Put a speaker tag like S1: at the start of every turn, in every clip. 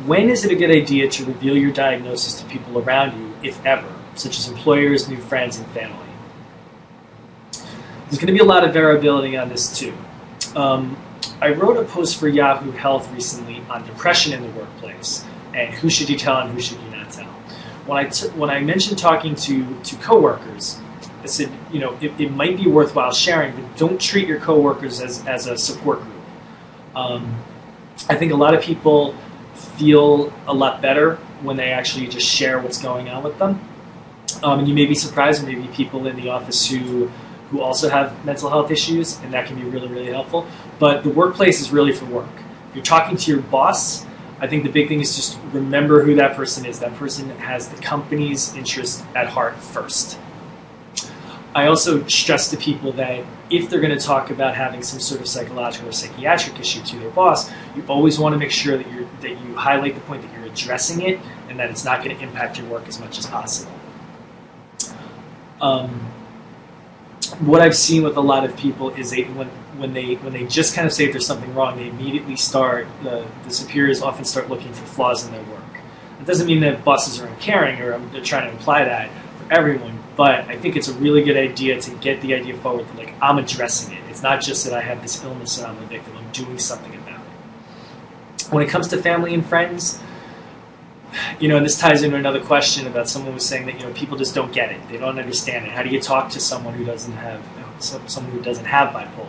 S1: When is it a good idea to reveal your diagnosis to people around you, if ever, such as employers, new friends, and family? There's going to be a lot of variability on this too. I wrote a post for Yahoo Health recently on depression in the workplace and who should you tell and who should you not tell. When I mentioned talking to coworkers, I said, you know, it might be worthwhile sharing, but don't treat your coworkers as a support group. I think a lot of people feel a lot better when they actually just share what's going on with them. And you may be surprised, maybe people in the office who also have mental health issues, and that can be really, really helpful. But the workplace is really for work. If you're talking to your boss, I think the big thing is just remember who that person is. That person has the company's interest at heart first. I also stress to people that if they're going to talk about having some sort of psychological or psychiatric issue to their boss, you always want to make sure that you highlight the point that you're addressing it and that it's not going to impact your work as much as possible. What I've seen with a lot of people is when they just kind of say there's something wrong, they immediately start, the superiors often start looking for flaws in their work. It doesn't mean that bosses are uncaring, or they're trying to imply that for everyone, but I think it's a really good idea to get the idea forward that, like, I'm addressing it. It's not just that I have this illness and I'm a victim, I'm doing something about it. When it comes to family and friends, you know, and this ties into another question about someone was saying that, you know, people just don't get it. They don't understand it. How do you talk to someone who doesn't have bipolar?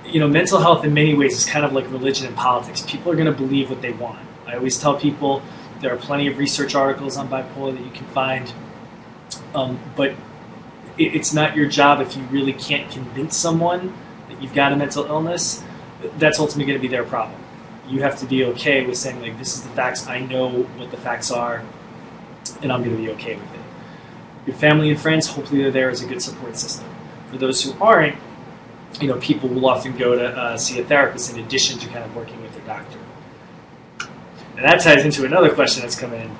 S1: You know, mental health in many ways is kind of like religion and politics. People are going to believe what they want. I always tell people there are plenty of research articles on bipolar that you can find, but it's not your job if you really can't convince someone that you've got a mental illness. That's ultimately going to be their problem. You have to be okay with saying, like, this is the facts, I know what the facts are, and I'm going to be okay with it. Your family and friends, hopefully they're there as a good support system. For those who aren't, you know, people will often go to see a therapist in addition to kind of working with their doctor. And that ties into another question that's come in.